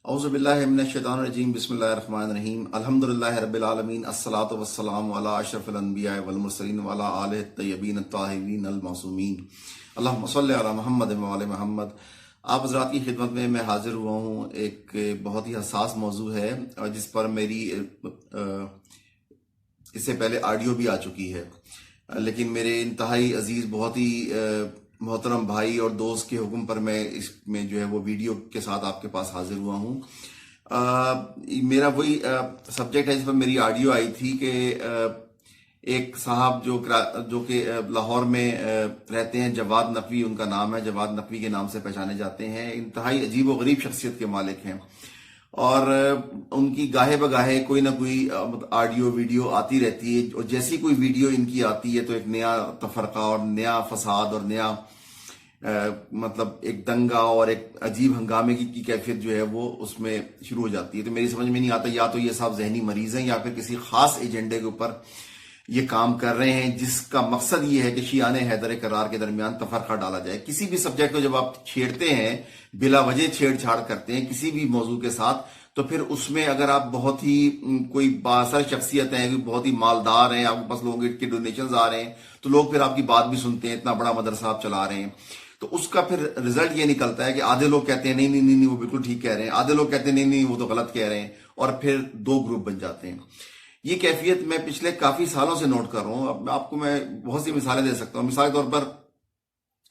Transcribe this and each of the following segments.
اعوذ باللہ من الشیطان الرجیم بسم اللہ الرحمن الرحیم الحمدللہ رب العالمین الصلاۃ والسلام علی اشرف الانبیاء والمرسلین وعلی آلہ الطیبین الطاہرین المعصومین اللہم صلی علی محمد وعلی محمد۔ آپ حضرات کی خدمت میں حاضر ہوا ہوں۔ ایک بہت ہی حساس موضوع ہے اور جس پر میری اس سے پہلے آڈیو بھی آ چکی ہے، لیکن میرے انتہائی عزیز بہت ہی محترم بھائی اور دوست کے حکم پر میں اس میں جو ہے وہ ویڈیو کے ساتھ آپ کے پاس حاضر ہوا ہوں۔ میرا وہی سبجیکٹ ہے جس پر میری آڈیو آئی تھی کہ ایک صاحب جو کہ لاہور میں رہتے ہیں، جواد نقوی ان کا نام ہے، جواد نقوی کے نام سے پہچانے جاتے ہیں، انتہائی عجیب و غریب شخصیت کے مالک ہیں، اور ان کی گاہے بگاہے کوئی نہ کوئی آڈیو ویڈیو آتی رہتی ہے، اور جیسی کوئی ویڈیو ان کی آتی ہے تو ایک نیا تفرقہ اور نیا فساد اور نیا مطلب ایک دنگا اور ایک عجیب ہنگامے کی کیفیت جو ہے وہ اس میں شروع ہو جاتی ہے۔ تو میری سمجھ میں نہیں آتا، یا تو یہ صاحب ذہنی مریض ہیں یا پھر کسی خاص ایجنڈے کے اوپر یہ کام کر رہے ہیں جس کا مقصد یہ ہے کہ شیعان حیدر کرار کے درمیان تفرقہ ڈالا جائے۔ کسی بھی سبجیکٹ کو جب آپ چھیڑتے ہیں، بلا وجہ چھیڑ چھاڑ کرتے ہیں کسی بھی موضوع کے ساتھ، تو پھر اس میں اگر آپ بہت ہی کوئی بااثر شخصیت ہیں، بہت ہی مالدار ہیں، آپ کے پاس لوگوں کے ڈونیشنز آ رہے ہیں، تو لوگ پھر آپ کی بات بھی سنتے ہیں، اتنا بڑا مدرسہ آپ چلا رہے ہیں، تو اس کا پھر رزلٹ یہ نکلتا ہے کہ آدھے لوگ کہتے ہیں نہیں نہیں نہیں وہ بالکل ٹھیک کہہ رہے ہیں، آدھے لوگ کہتے ہیں نہیں نہیں وہ تو غلط کہہ رہے ہیں، اور پھر دو گروپ بن جاتے ہیں۔ یہ کیفیت میں پچھلے کافی سالوں سے نوٹ کر رہا ہوں۔ اب آپ کو میں بہت سی مثالیں دے سکتا ہوں۔ مثال کے طور پر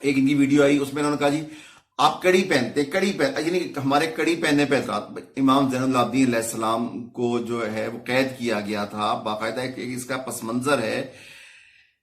ایک ان کی ویڈیو آئی، اس میں انہوں نے کہا جی آپ کڑی پہنتے، یعنی ہمارے کڑی پہننے پہ اعتراض۔ امام زین العابدین علیہ السلام کو جو ہے وہ قید کیا گیا تھا، باقاعدہ اس کا پس منظر ہے۔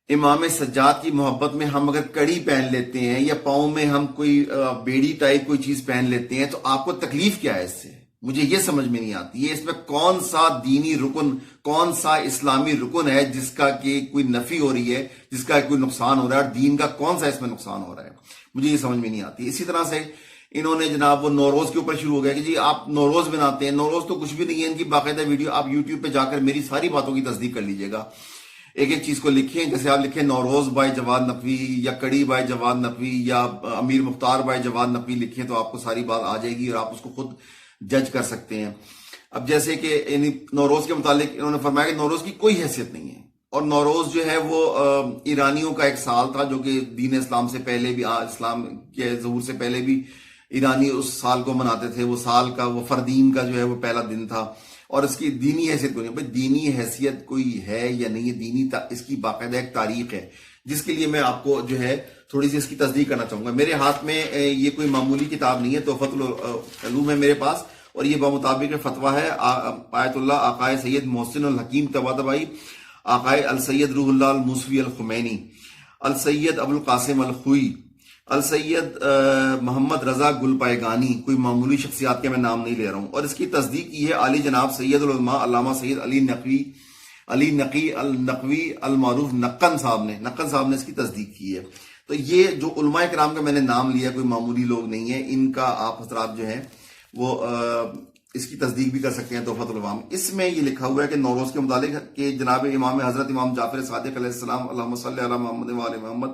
امام سجاد کی محبت میں ہم اگر کڑی پہن لیتے ہیں یا پاؤں میں ہم کوئی بیڑی ٹائپ کوئی چیز پہن لیتے ہیں تو آپ کو تکلیف کیا ہے اس سے؟ مجھے یہ سمجھ میں نہیں آتی ہے اس میں کون سا دینی رکن، کون سا اسلامی رکن ہے جس کا کہ کوئی نفی ہو رہی ہے، جس کا کوئی نقصان ہو رہا ہے، اور دین کا کون سا اس میں نقصان ہو رہا ہے، مجھے یہ سمجھ میں نہیں آتی۔ اسی طرح سے انہوں نے جناب وہ نوروز کے اوپر شروع ہو گیا کہ جی آپ نوروز مناتے ہیں، نوروز تو کچھ بھی نہیں ہے۔ ان کی باقاعدہ ویڈیو آپ یوٹیوب پہ جا کر میری ساری باتوں کی تصدیق کر لیجئے گا، ایک ایک چیز کو لکھیں، جیسے آپ لکھیں نوروز بائی جواد نقوی یا کڑی بائی جواد نقوی یا امیر مختار بائی جواد نقوی لکھیں تو آپ کو ساری بات آ جائے گی اور آپ اس کو خود جج کر سکتے ہیں۔ اب جیسے کہ نوروز کے متعلق انہوں نے فرمایا کہ نوروز کی کوئی حیثیت نہیں ہے، اور نوروز جو ہے وہ ایرانیوں کا ایک سال تھا جو کہ دین اسلام سے پہلے بھی، اسلام کے ظہور سے پہلے بھی ایرانی اس سال کو مناتے تھے۔ وہ سال کا وہ فردین کا جو ہے وہ پہلا دن تھا، اور اس کی دینی حیثیت کوئی نہیں۔ بھائی دینی حیثیت کوئی ہے یا نہیں ہے، دینی اس کی باقاعدہ ایک تاریخ ہے جس کے لیے میں آپ کو جو ہے تھوڑی سی اس کی تصدیق کرنا چاہوں گا۔ میرے ہاتھ میں یہ کوئی معمولی کتاب نہیں ہے، تحفۃ العلوم ہے میرے پاس، اور یہ بمطابق فتویٰ ہے آیت اللہ آقائے سید محسن الحکیم طباطبائی، آقائے السید روح اللہ الموسوی الخمینی، السید ابو القاسم الخوئی، السید محمد رضا گل پائگانی، کوئی معمولی شخصیات کے میں نام نہیں لے رہا ہوں، اور اس کی تصدیق کی ہے عالی جناب سید العلماء علامہ سید علی نقی النقوی المعروف نقن صاحب نے اس کی تصدیق کی ہے۔ تو یہ جو علماء کرام کا میں نے نام لیا کوئی معمولی لوگ نہیں ہے، ان کا آپ حضرات جو ہیں وہ اس کی تصدیق بھی کر سکتے ہیں تحفۃ العوام۔ اس میں یہ لکھا ہوا ہے کہ نوروز کے متعلق کہ جناب امام حضرت امام جعفر صادق علیہ السلام اللہم صلی علی محمد وعلی محمد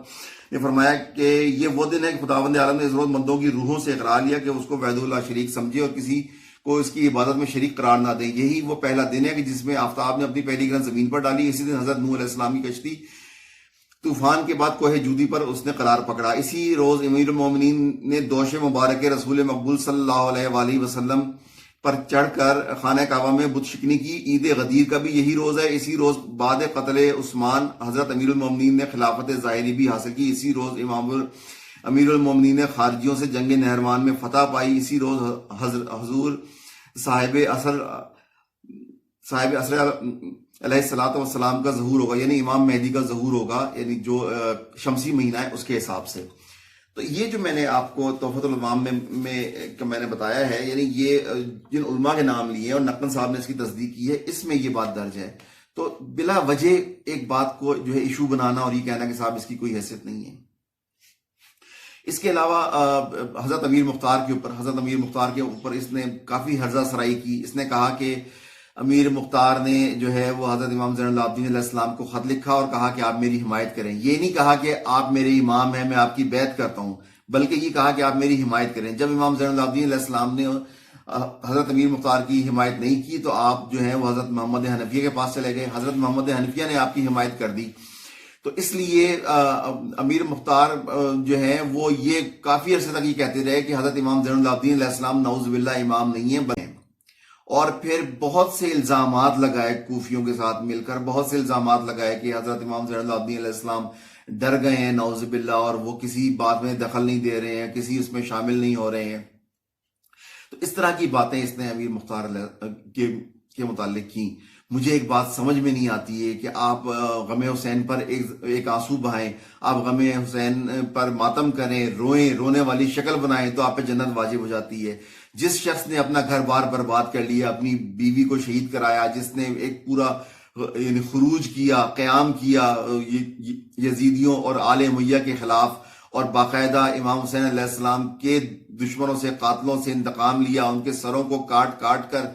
نے فرمایا کہ یہ وہ دن ہے کہ خداوند عالم نے ضرورت مندوں کی روحوں سے اقرار لیا کہ اس کو وحدہ اللہ شریک سمجھے اور کسی کو اس کی عبادت میں شریک قرار نہ دے۔ یہی وہ پہلا دن ہے کہ جس میں آفتاب نے اپنی پہلی گرہن زمین پر ڈالی۔ اسی دن حضرت نوح علیہ السلام کی کشتی طوفان کے بعد کوہ جودی پر اس نے قرار پکڑا۔ اسی روز امیر المومنین نے دوش مبارک رسول مقبول صلی اللہ علیہ وآلہ وسلم پر چڑھ کر خانہ کعبہ میں بت شکنی کی۔ عید غدیر کا بھی یہی روز ہے۔ اسی روز بعد قتل عثمان حضرت امیر المومنین نے خلافت ظاہری بھی حاصل کی۔ اسی روز امیر المومنین نے خارجیوں سے جنگ نہروان میں فتح پائی۔ اسی روز حضور صاحب عصر علیہ الصلوۃ والسلام کا ظہور ہوگا، یعنی امام مہدی کا ظہور ہوگا، یعنی جو شمسی مہینہ ہے اس کے حساب سے۔ تو یہ جو میں نے آپ کو تحفۃ العوام میں نے بتایا ہے، یعنی یہ جن علماء کے نام لیے اور نقن صاحب نے اس کی تصدیق کی ہے، اس میں یہ بات درج ہے۔ تو بلا وجہ ایک بات کو جو ہے ایشو بنانا اور یہ کہنا کہ صاحب اس کی کوئی حیثیت نہیں ہے۔ اس کے علاوہ حضرت امیر مختار کے اوپر اس نے کافی ہرزہ سرائی کی۔ اس نے کہا کہ امیر مختار نے جو ہے وہ حضرت امام زین العابدین علیہ السلام کو خط لکھا اور کہا کہ آپ میری حمایت کریں۔ یہ نہیں کہا کہ آپ میرے امام ہیں، میں آپ کی بیعت کرتا ہوں، بلکہ یہ کہا کہ آپ میری حمایت کریں۔ جب امام زین العابدین علیہ السلام نے حضرت امیر مختار کی حمایت نہیں کی تو آپ جو ہیں وہ حضرت محمد حنفیہ کے پاس چلے گئے، حضرت محمد حنفیہ نے آپ کی حمایت کر دی. تو اس لیے امیر مختار جو ہیں وہ یہ کافی عرصے تک یہ کہتے رہے کہ حضرت امام زین العابدین علیہ السلام نعوذ باللہ امام نہیں ہیں بنے، اور پھر بہت سے الزامات لگائے کوفیوں کے ساتھ مل کر، بہت سے الزامات لگائے کہ حضرت امام زین العابدین علیہ السلام ڈر گئے ہیں نعوذ باللہ، اور وہ کسی بات میں دخل نہیں دے رہے ہیں، کسی اس میں شامل نہیں ہو رہے ہیں. تو اس طرح کی باتیں اس نے امیر مختار کے متعلق کی. مجھے ایک بات سمجھ میں نہیں آتی ہے کہ آپ غم حسین پر ایک آنسو بہائیں، آپ غم حسین پر ماتم کریں، روئیں، رونے والی شکل بنائیں تو آپ پہ جنت واجب ہو جاتی ہے. جس شخص نے اپنا گھر بار برباد کر لیا، اپنی بیوی کو شہید کرایا، جس نے ایک پورا یعنی خروج کیا، قیام کیا یزیدیوں اور آل امیہ کے خلاف، اور باقاعدہ امام حسین علیہ السلام کے دشمنوں سے، قاتلوں سے انتقام لیا، ان کے سروں کو کاٹ کاٹ کر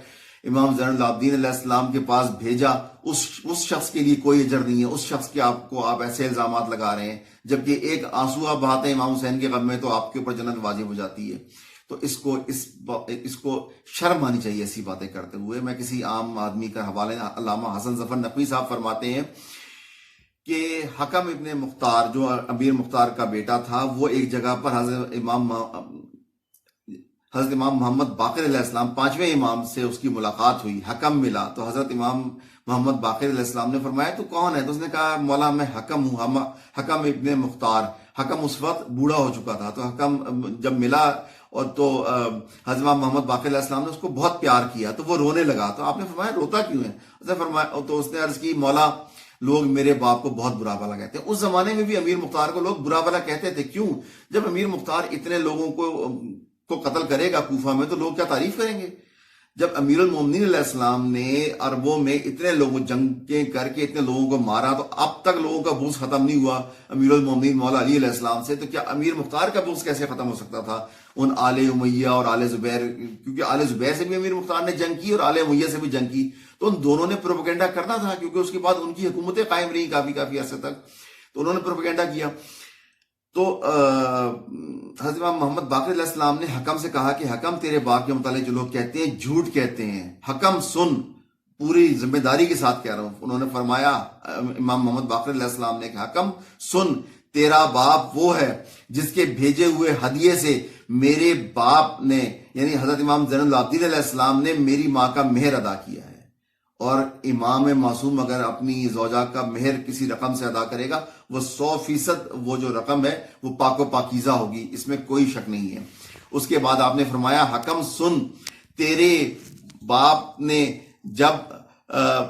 امام زین العابدین علیہ السلام کے پاس بھیجا، اس شخص کے لیے کوئی اجر نہیں ہے. اس شخص کے آپ ایسے الزامات لگا رہے ہیں، جبکہ ایک آنسو آپ بہاتے ہیں امام حسین کے غم میں تو آپ کے اوپر جنت واجب ہو جاتی ہے. تو اس کو شرم آنی چاہیے ایسی باتیں کرتے ہوئے. میں کسی عام آدمی کا حوالے، علامہ حسن ظفر نقوی صاحب فرماتے ہیں کہ حکم ابن مختار جو امیر مختار کا بیٹا تھا، وہ ایک جگہ پر حضرت امام محمد باقر علیہ السلام 5ویں امام سے اس کی ملاقات ہوئی، حکم ملا. تو حضرت امام محمد باقر علیہ السلام نے فرمایا تو کون ہے؟ تو اس نے کہا مولا میں حکم ہوں، حکم ابن مختار. حکم اس وقت بوڑھا ہو چکا تھا. تو حکم جب ملا اور تو حضرت امام محمد باقر علیہ السلام نے اس کو بہت پیار کیا تو وہ رونے لگا. تو آپ نے فرمایا روتا کیوں ہے؟ تو اس نے عرض کی مولا لوگ میرے باپ کو بہت برا بھلا کہتے ہیں. اس زمانے میں بھی امیر مختار کو لوگ برا بھلا کہتے تھے. کیوں؟ جب امیر مختار اتنے لوگوں کو قتل کرے گا کوفہ میں تو لوگ کیا تعریف کریں گے؟ جب امیر المومنین علیہ السلام نے عربوں میں اتنے لوگوں جنگیں کر کے اتنے لوگوں کو مارا تو اب تک لوگوں کا بغض ختم نہیں ہوا امیر المومنین مولا علی علیہ السلام سے، تو کیا امیر مختار کا بغض کیسے ختم ہو سکتا تھا ان آل امیہ اور آل زبیر؟ کیونکہ آل زبیر سے بھی امیر مختار نے جنگ کی اور آل امیہ سے بھی جنگ کی، تو ان دونوں نے پروپیگنڈا کرنا تھا، کیونکہ اس کے بعد ان کی حکومتیں قائم رہیں کافی عرصے تک، تو انہوں نے پروپیگنڈا کیا. تو حضرت امام محمد باقر علیہ السلام نے حکم سے کہا کہ حکم تیرے باپ کے متعلق جو لوگ کہتے ہیں جھوٹ کہتے ہیں، حکم سن، پوری ذمہ داری کے ساتھ کہہ رہا ہوں. انہوں نے فرمایا امام محمد باقر علیہ السلام نے کہ حکم سن، تیرا باپ وہ ہے جس کے بھیجے ہوئے ہدیے سے میرے باپ نے یعنی حضرت امام زین العابدین علیہ السلام نے میری ماں کا مہر ادا کیا ہے، اور امام معصوم اگر اپنی زوجہ کا مہر کسی رقم سے ادا کرے گا وہ 100% وہ جو رقم ہے وہ پاک و پاکیزہ ہوگی، اس میں کوئی شک نہیں ہے. اس کے بعد آپ نے فرمایا حکم سن، تیرے باپ نے جب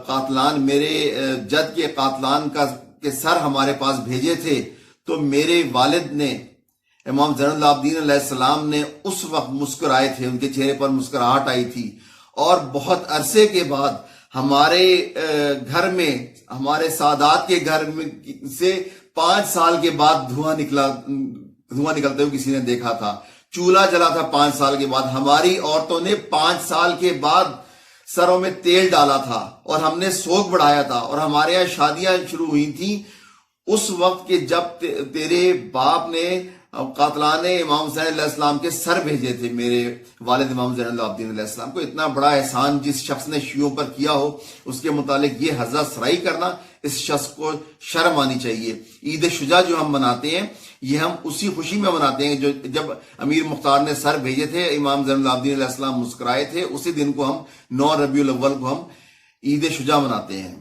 قاتلان میرے جد کے قاتلان کے سر ہمارے پاس بھیجے تھے تو میرے والد نے امام زین العابدین علیہ السلام نے اس وقت مسکرائے تھے، ان کے چہرے پر مسکراہٹ آئی تھی، اور بہت عرصے کے بعد ہمارے گھر میں ہمارے سادات کے گھر میں سے 5 سال کے بعد دھواں نکلتے ہوئے کسی نے دیکھا تھا، چولہا جلا تھا 5 سال کے بعد، ہماری عورتوں نے 5 سال کے بعد سروں میں تیل ڈالا تھا اور ہم نے سوگ بڑھایا تھا اور ہمارے یہاں شادیاں شروع ہوئی تھیں اس وقت کہ جب تیرے باپ نے قاتلان امام حسین علیہ السلام کے سر بھیجے تھے میرے والد امام زین العابدین علیہ السلام کو. اتنا بڑا احسان جس شخص نے شیعوں پر کیا ہو اس کے متعلق یہ حضرہ سرائی کرنا، اس شخص کو شرم آنی چاہیے. عید شجاع جو ہم مناتے ہیں یہ ہم اسی خوشی میں مناتے ہیں جو جب امیر مختار نے سر بھیجے تھے، امام زین العابدین علیہ السلام مسکرائے تھے، اسی دن کو ہم 9 ربیع الاول کو ہم عید شجاع مناتے ہیں.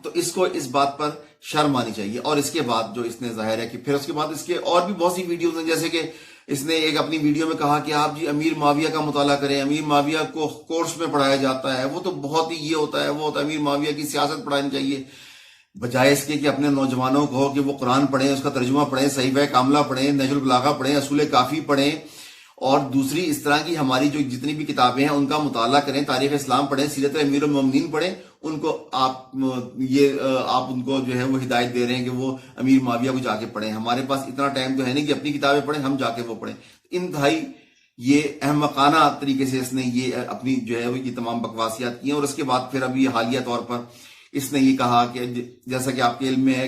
تو اس کو اس بات پر شرم آنی چاہیے. اور اس کے بعد جو اس نے ظاہر ہے کہ پھر اس کے بعد اس کے اور بھی بہت سی ویڈیوز ہیں، جیسے کہ اس نے ایک اپنی ویڈیو میں کہا کہ آپ جی امیر معاویہ کا مطالعہ کریں، امیر معاویہ کو کورس میں پڑھایا جاتا ہے، وہ تو بہت ہی یہ ہوتا ہے وہ ہوتا ہے، امیر معاویہ کی سیاست پڑھانی چاہیے، بجائے اس کے کہ اپنے نوجوانوں کو ہو کہ وہ قرآن پڑھیں، اس کا ترجمہ پڑھیں، صحیفہ کاملہ پڑھیں، نہج البلاغہ پڑھیں، اصول کافی پڑھیں، اور دوسری اس طرح کی ہماری جو جتنی بھی کتابیں ہیں ان کا مطالعہ کریں، تاریخ اسلام پڑھیں، سیرت امیر المومنین پڑھیں. ان کو آپ ان کو جو ہے وہ ہدایت دے رہے ہیں کہ وہ امیر معاویہ کو جا کے پڑھیں. ہمارے پاس اتنا ٹائم تو ہے نہیں کہ اپنی کتابیں پڑھیں، ہم جا کے وہ پڑھیں. انتہائی یہ احمقانہ طریقے سے اس نے یہ اپنی جو ہے وہ یہ تمام بکواسیات کی ہیں. اور اس کے بعد پھر ابھی حالیہ طور پر اس نے یہ کہا کہ جیسا کہ آپ کے علم میں ہے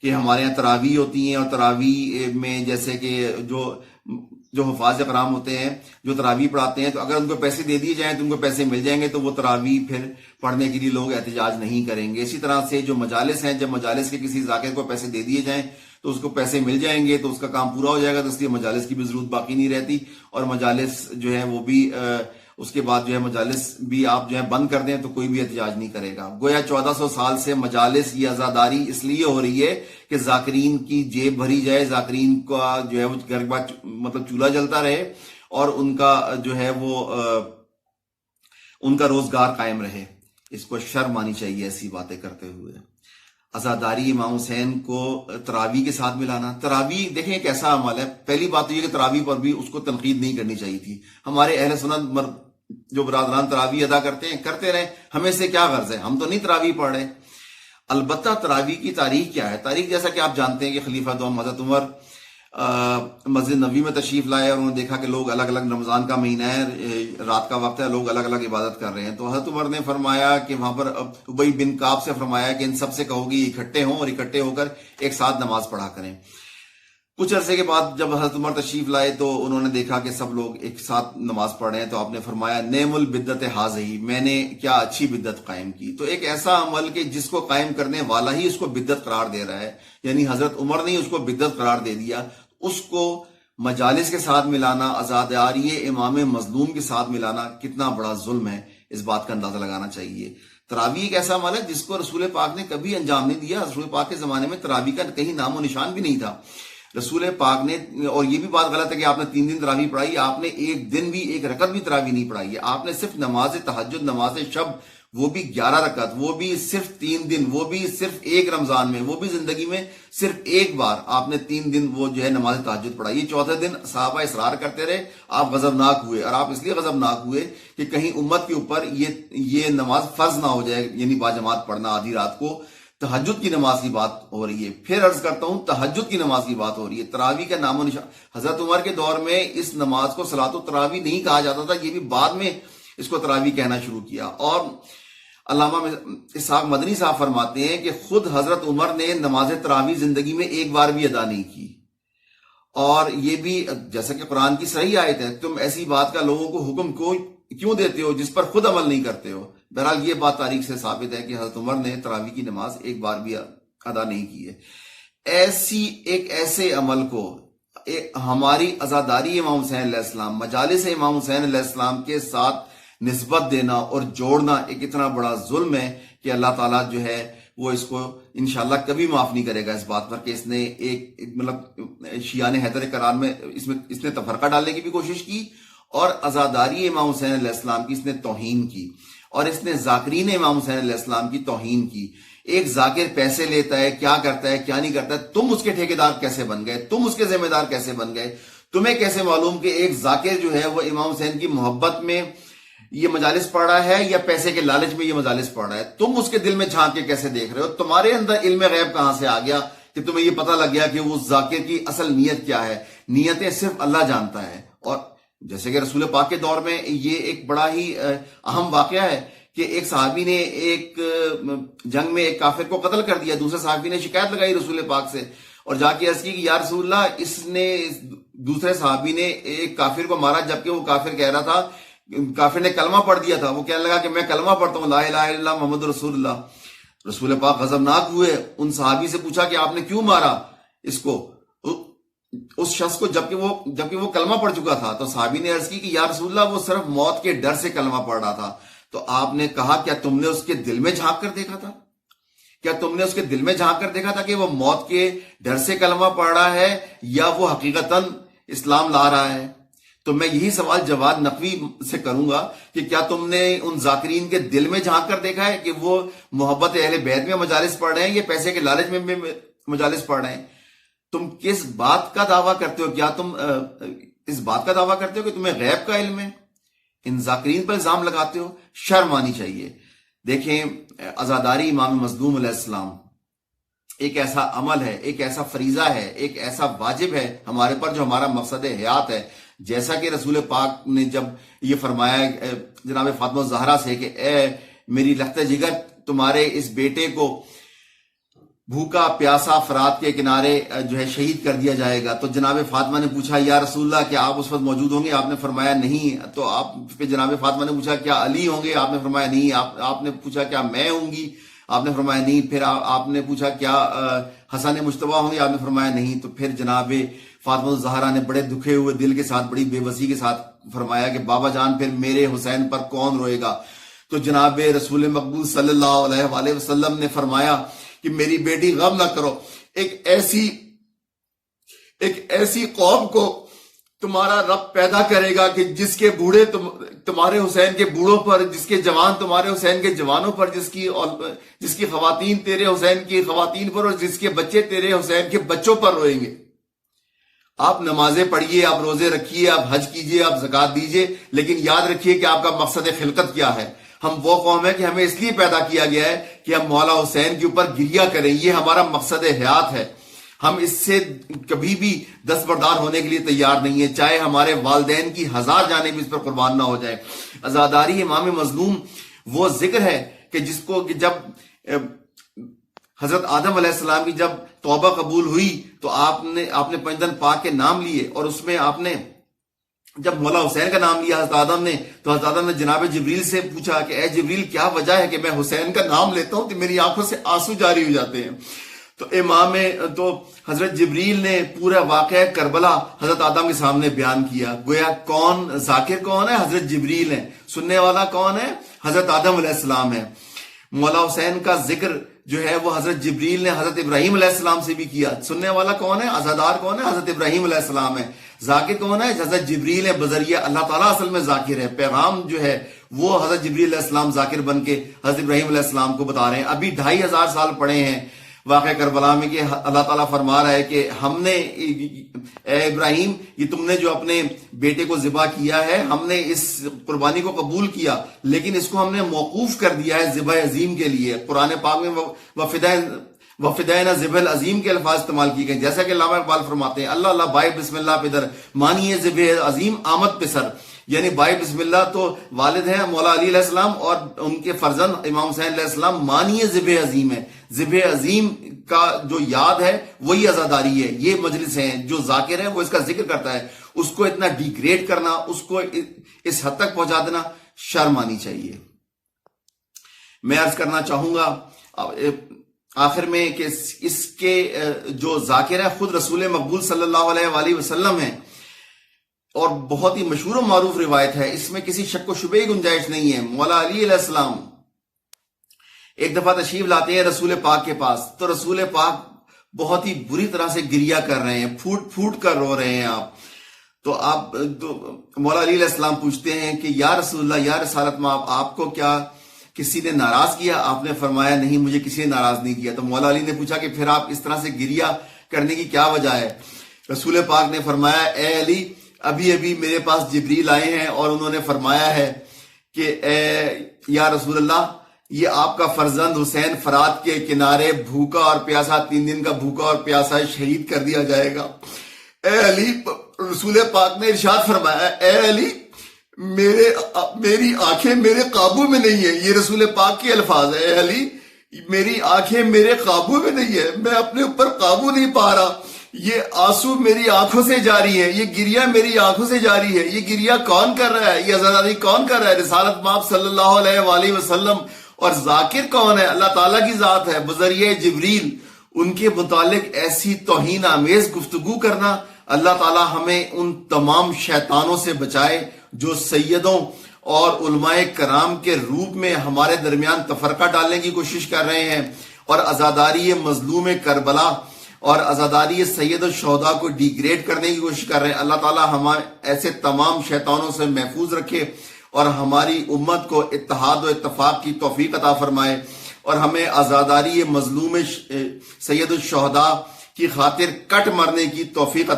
کہ ہمارے یہاں تراویح ہوتی ہیں، اور تراویح میں جیسے کہ جو جو حفاظ اکرام ہوتے ہیں جو تراویح پڑھاتے ہیں، تو اگر ان کو پیسے دے دیے جائیں تو ان کو پیسے مل جائیں گے، تو وہ تراویح پھر پڑھنے کے لیے لوگ احتجاج نہیں کریں گے۔ اسی طرح سے جو مجالس ہیں، جب مجالس کے کسی ذاکر کو پیسے دے دیے جائیں تو اس کو پیسے مل جائیں گے، تو اس کا کام پورا ہو جائے گا، تو اس لیے مجالس کی بھی ضرورت باقی نہیں رہتی، اور مجالس جو ہے وہ بھی اس کے بعد جو ہے مجالس بھی آپ جو ہے بند کر دیں تو کوئی بھی احتجاج نہیں کرے گا۔ گویا 1400 سال سے مجالس یہ عزاداری اس لیے ہو رہی ہے کہ ذاکرین کی جیب بھری جائے، ذاکرین کا جو ہے وہ گھر کے بعد مطلب چولہا جلتا رہے، اور ان کا جو ہے وہ ان کا روزگار قائم رہے۔ اس کو شرم آنی چاہیے ایسی باتیں کرتے ہوئے۔ عزاداری امام حسین کو تراویح کے ساتھ ملانا، تراویح دیکھیں ایک ایسا عمل ہے، پہلی بات تو یہ کہ تراویح پر بھی اس کو تنقید نہیں کرنی چاہیے تھی۔ ہمارے اہل سنت جو برادران تراویح ادا کرتے ہیں کرتے رہیں، ہمیں سے کیا غرض ہے، ہم تو نہیں تراویح پڑھ رہے۔ البتہ تراویح کی تاریخ کیا ہے؟ تاریخ جیسا کہ آپ جانتے ہیں کہ خلیفہ دوم حضرت عمر مسجد نبوی میں تشریف لائے، اور انہوں نے دیکھا کہ لوگ الگ الگ، رمضان کا مہینہ ہے، رات کا وقت ہے، لوگ الگ الگ عبادت کر رہے ہیں، تو حضرت عمر نے فرمایا کہ وہاں پر ابی بن کعب سے فرمایا کہ ان سب سے کہو گی اکٹھے ہوں اور اکٹھے ہو کر ایک ساتھ نماز پڑھا کریں۔ کچھ عرصے کے بعد جب حضرت عمر تشریف لائے تو انہوں نے دیکھا کہ سب لوگ ایک ساتھ نماز پڑھ رہے ہیں، تو آپ نے فرمایا نعم البدت ہذہ، میں نے کیا اچھی بدت قائم کی۔ تو ایک ایسا عمل کہ جس کو قائم کرنے والا ہی اس کو بدت قرار دے رہا ہے، یعنی حضرت عمر نے اس کو بدت قرار دے دیا، اس کو مجالس کے ساتھ ملانا، عزاداری امام مظلوم کے ساتھ ملانا کتنا بڑا ظلم ہے، اس بات کا اندازہ لگانا چاہیے۔ تراویح ایک ایسا عمل ہے جس کو رسول پاک نے کبھی انجام نہیں دیا۔ رسول پاک کے زمانے میں تراویح کا کہیں نام و نشان بھی نہیں تھا۔ رسول پاک نے، اور یہ بھی بات غلط ہے کہ آپ نے 3 دن تراویح پڑھائی، آپ نے ایک دن بھی ایک رکعت بھی تراویح نہیں پڑھائی ہے۔ آپ نے صرف نماز تہجد، نماز شب، وہ بھی 11 رکعت، وہ بھی صرف 3 دن، وہ بھی صرف ایک رمضان میں، وہ بھی زندگی میں صرف ایک بار آپ نے 3 دن وہ جو ہے نماز تہجد پڑھائی۔ چوتھے دن صحابہ اصرار کرتے رہے، آپ غضبناک ہوئے، اور آپ اس لیے غضبناک ہوئے کہ کہیں امت کے اوپر یہ نماز فرض نہ ہو جائے، یعنی باجماعت پڑھنا آدھی رات کو۔ تہجد کی نماز کی بات ہو رہی ہے، پھر عرض کرتا ہوں تہجد کی نماز کی بات ہو رہی ہے، تراویح کا نام و نشان۔ حضرت عمر کے دور میں اس نماز کو صلاۃ التراویح نہیں کہا جاتا تھا، یہ بھی بعد میں اس کو تراویح کہنا شروع کیا۔ اور علامہ اسحاق مدنی صاحب فرماتے ہیں کہ خود حضرت عمر نے نماز تراویح زندگی میں ایک بار بھی ادا نہیں کی، اور یہ بھی جیسا کہ قرآن کی صحیح آیت ہے، تم ایسی بات کا لوگوں کو حکم کیوں دیتے ہو جس پر خود عمل نہیں کرتے ہو۔ بہرحال یہ بات تاریخ سے ثابت ہے کہ حضرت عمر نے تراویح کی نماز ایک بار بھی ادا نہیں کی ہے۔ ایسے عمل کو ہماری عزاداری امام حسین علیہ السلام، مجالس امام حسین علیہ السلام کے ساتھ نسبت دینا اور جوڑنا ایک اتنا بڑا ظلم ہے کہ اللہ تعالیٰ جو ہے وہ اس کو انشاءاللہ کبھی معاف نہیں کرے گا اس بات پر کہ اس نے ایک مطلب شیعان حیدر کرار میں اس نے تفرقہ ڈالنے کی بھی کوشش کی، اور عزاداری امام حسین علیہ السلام کی اس نے توہین کی، اور اس نے ذاکرین امام حسین علیہ السلام کی توہین کی۔ ایک ذاکر پیسے لیتا ہے، کیا کرتا ہے کیا نہیں کرتا ہے، تم اس کے ٹھیکیدار کیسے بن گئے، تم اس کے ذمہ دار کیسے بن گئے؟ تمہیں کیسے معلوم کہ ایک ذاکر جو ہے وہ امام حسین کی محبت میں یہ مجالس پڑھ رہا ہے یا پیسے کے لالچ میں یہ مجالس پڑھ رہا ہے؟ تم اس کے دل میں جھانک کے کیسے دیکھ رہے ہو؟ تمہارے اندر علم غیب کہاں سے آ گیا کہ تمہیں یہ پتہ لگ گیا کہ وہ ذاکر کی اصل نیت کیا ہے؟ نیتیں صرف اللہ جانتا ہے۔ اور جیسے کہ رسول پاک کے دور میں یہ ایک بڑا ہی اہم واقعہ ہے کہ ایک صحابی نے ایک جنگ میں ایک کافر کو قتل کر دیا، دوسرے صحابی نے شکایت لگائی رسول پاک سے اور جا کے عرض کی کہ یا رسول اللہ، اس نے دوسرے صحابی نے ایک کافر کو مارا، جبکہ وہ کافر کہہ رہا تھا، کافر نے کلمہ پڑھ دیا تھا، وہ کہنے لگا کہ میں کلمہ پڑھتا ہوں لا الہ الا اللہ محمد رسول اللہ۔ رسول پاک غضبناک ہوئے، ان صحابی سے پوچھا کہ آپ نے کیوں مارا اس کو، اس شخص کو، جبکہ وہ کلمہ پڑھ چکا تھا؟ تو صحابی نے عرض کی کہ یا رسول اللہ، وہ صرف موت کے ڈر سے کلمہ پڑھ رہا تھا۔ تو آپ نے کہا کیا تم نے اس کے دل میں جھانک کر دیکھا تھا؟ کیا تم نے اس کے دل میں جھانک کر دیکھا تھا کہ وہ موت کے ڈر سے کلمہ پڑھ رہا ہے یا وہ حقیقتاً اسلام لا رہا ہے؟ تو میں یہی سوال جواد نقوی سے کروں گا کہ کیا تم نے ان ذاکرین کے دل میں جھانک کر دیکھا ہے کہ وہ محبت اہل بیت میں مجالس پڑھ رہے ہیں یا پیسے کے لالچ میں مجالس پڑھ رہے ہیں؟ تم کس بات کا دعویٰ کرتے ہو؟ کیا تم اس بات کا دعویٰ کرتے ہو کہ تمہیں غیب کا علم ہے؟ ان ذاکرین پر الزام لگاتے ہو، شرم آنی چاہیے۔ دیکھیں، عزاداری امام مظلوم علیہ السلام ایک ایسا عمل ہے، ایک ایسا فریضہ ہے، ایک ایسا واجب ہے ہمارے پر جو ہمارا مقصد حیات ہے۔ جیسا کہ رسول پاک نے جب یہ فرمایا جناب فاطمہ الزہرا سے کہ اے میری لخت جگر، تمہارے اس بیٹے کو بھوکا پیاسا فرات کے کنارے جو ہے شہید کر دیا جائے گا۔ تو جناب فاطمہ نے پوچھا یا رسول اللہ کیا آپ اس وقت موجود ہوں گے؟ آپ نے فرمایا نہیں۔ تو آپ پہ جناب فاطمہ نے پوچھا کیا علی ہوں گے؟ آپ نے فرمایا نہیں۔ آپ نے پوچھا کیا میں ہوں گی؟ آپ نے فرمایا نہیں۔ پھر آپ نے پوچھا کیا حسن مجتبی ہوں گے؟ آپ نے فرمایا نہیں۔ تو پھر جناب فاطمہ الزہرا نے بڑے دکھے ہوئے دل کے ساتھ، بڑی بے بسی کے ساتھ فرمایا کہ بابا جان پھر میرے حسین پر کون روئے گا؟ تو جناب رسول مقبول صلی اللہ علیہ وآلہ وسلم نے فرمایا کہ میری بیٹی غم نہ کرو، ایک ایسی قوم کو تمہارا رب پیدا کرے گا کہ جس کے بوڑھے تمہارے حسین کے بوڑھوں پر، جس کے جوان تمہارے حسین کے جوانوں پر، جس کی خواتین تیرے حسین کی خواتین پر، اور جس کے بچے تیرے حسین کے بچوں پر روئیں گے۔ آپ نمازیں پڑھیے، آپ روزے رکھیے، آپ حج کیجئے، آپ زکوٰۃ دیجئے، لیکن یاد رکھیے کہ آپ کا مقصد خلقت کیا ہے۔ ہم وہ قوم ہے کہ ہمیں اس لیے پیدا کیا گیا ہے کہ ہم مولا حسین کے اوپر گریہ کریں، یہ ہمارا مقصد حیات ہے۔ ہم اس سے کبھی بھی دستبردار ہونے کے لیے تیار نہیں ہے، چاہے ہمارے والدین کی 1000 جانیں بھی اس پر قربان نہ ہو جائے۔ عزاداری امام مظلوم وہ ذکر ہے کہ جس کو کہ جب حضرت آدم علیہ السلام کی جب توبہ قبول ہوئی تو آپ نے 5 دن پاک کے نام لیے، اور اس میں آپ نے جب مولا حسین کا نام لیا حضرت آدم نے، تو حضرت آدم نے جناب جبریل سے پوچھا کہ اے جبریل کیا وجہ ہے کہ میں حسین کا نام لیتا ہوں تو میری آنکھوں سے آنسو جاری ہو جاتے ہیں؟ تو حضرت جبریل نے پورا واقعہ کربلا حضرت آدم کے سامنے بیان کیا۔ گویا ذاکر کون ہے؟ حضرت جبریل ہے۔ سننے والا کون ہے؟ حضرت آدم علیہ السلام ہے۔ مولا حسین کا ذکر جو ہے وہ حضرت جبریل نے حضرت ابراہیم علیہ السلام سے بھی کیا۔ سننے والا کون ہے؟ عزادار کون ہے؟ حضرت ابراہیم علیہ السلام ہے۔ ذاکر کون ہے؟ حضرت جبریل ہے، بذریعہ اللہ تعالیٰ اصل میں ذاکر ہے۔ پیغام جو ہے وہ حضرت جبریل علیہ السلام ذاکر بن کے حضرت ابراہیم علیہ السلام کو بتا رہے ہیں۔ ابھی 2500 سال پڑے ہیں واقعہ کربلا میں کہ اللہ تعالیٰ فرما رہا ہے کہ ہم نے اے ابراہیم یہ تم نے جو اپنے بیٹے کو ذبح کیا ہے، ہم نے اس قربانی کو قبول کیا، لیکن اس کو ہم نے موقوف کر دیا ہے ذبح عظیم کے لیے۔ قرآن پاک میں وفدائنا ذبح العظیم کے الفاظ استعمال کیے گئے، جیسا کہ علامہ اقبال فرماتے ہیں اللہ اللہ بائے بسم اللہ پدر مانیے ذبح عظیم آمد پسر، یعنی بھائی بسم اللہ تو والد ہیں مولا علی علیہ السلام، اور ان کے فرزند امام حسین علیہ السلام مانیے ذبح عظیم ہے۔ ذبح عظیم کا جو یاد ہے وہی عزاداری ہے۔ یہ مجلس ہیں جو ذاکر ہیں وہ اس کا ذکر کرتا ہے، اس کو اتنا ڈیگریڈ کرنا، اس کو اس حد تک پہنچا دینا شرم آنی چاہیے۔ میں عرض کرنا چاہوں گا آخر میں کہ اس کے جو ذاکر ہے خود رسول مقبول صلی اللہ علیہ وآلہ وسلم ہیں، اور بہت ہی مشہور و معروف روایت ہے، اس میں کسی شک و شبہ کی گنجائش نہیں ہے۔ مولا علی علیہ السلام ایک دفعہ تشریف لاتے ہیں رسول پاک کے پاس، تو رسول پاک بہت ہی بری طرح سے گریہ کر رہے ہیں، پھوٹ پھوٹ کر رو رہے ہیں۔ تو مولا علی علیہ السلام پوچھتے ہیں کہ یا رسول اللہ یا رسالت میں آپ کو کیا کسی نے ناراض کیا؟ آپ نے فرمایا نہیں، مجھے کسی نے ناراض نہیں کیا۔ تو مولا علی نے پوچھا کہ پھر آپ اس طرح سے گریہ کرنے کی کیا وجہ ہے؟ رسول پاک نے فرمایا اے علی، ابھی میرے پاس جبریل آئے ہیں اور انہوں نے فرمایا ہے کہ اے یا رسول اللہ، یہ آپ کا فرزند حسین فرات کے کنارے بھوکا اور پیاسا 3 دن کا بھوکا اور پیاسا شہید کر دیا جائے گا۔ اے علی، رسول پاک نے ارشاد فرمایا اے علی، میری آنکھیں میرے قابو میں نہیں ہے۔ یہ رسول پاک کے الفاظ ہے، اے علی میری آنکھیں میرے قابو میں نہیں ہے، میں اپنے اوپر قابو نہیں پا رہا، یہ آنسو میری آنکھوں سے جاری ہے، یہ گریہ میری آنکھوں سے جاری ہے۔ یہ گریہ کون کر رہا ہے؟ یہ عزاداری کون کر رہا ہے؟ رسالت مآب صلی اللہ علیہ وآلہ وسلم۔ اور ذاکر کون ہے؟ اللہ تعالیٰ کی ذات ہے بذریعہ جبریل۔ ان کے متعلق ایسی توہین آمیز گفتگو کرنا، اللہ تعالیٰ ہمیں ان تمام شیطانوں سے بچائے جو سیدوں اور علماء کرام کے روپ میں ہمارے درمیان تفرقہ ڈالنے کی کوشش کر رہے ہیں، اور عزاداری مظلوم کربلا اور عزاداری سید الشہداء کو ڈیگریڈ کرنے کی کوشش کر رہے ہیں۔ اللہ تعالیٰ ہمیں ایسے تمام شیطانوں سے محفوظ رکھے، اور ہماری امت کو اتحاد و اتفاق کی توفیق عطا فرمائے، اور ہمیں عزاداری مظلوم سید الشہداء کی خاطر کٹ مرنے کی توفیق عطا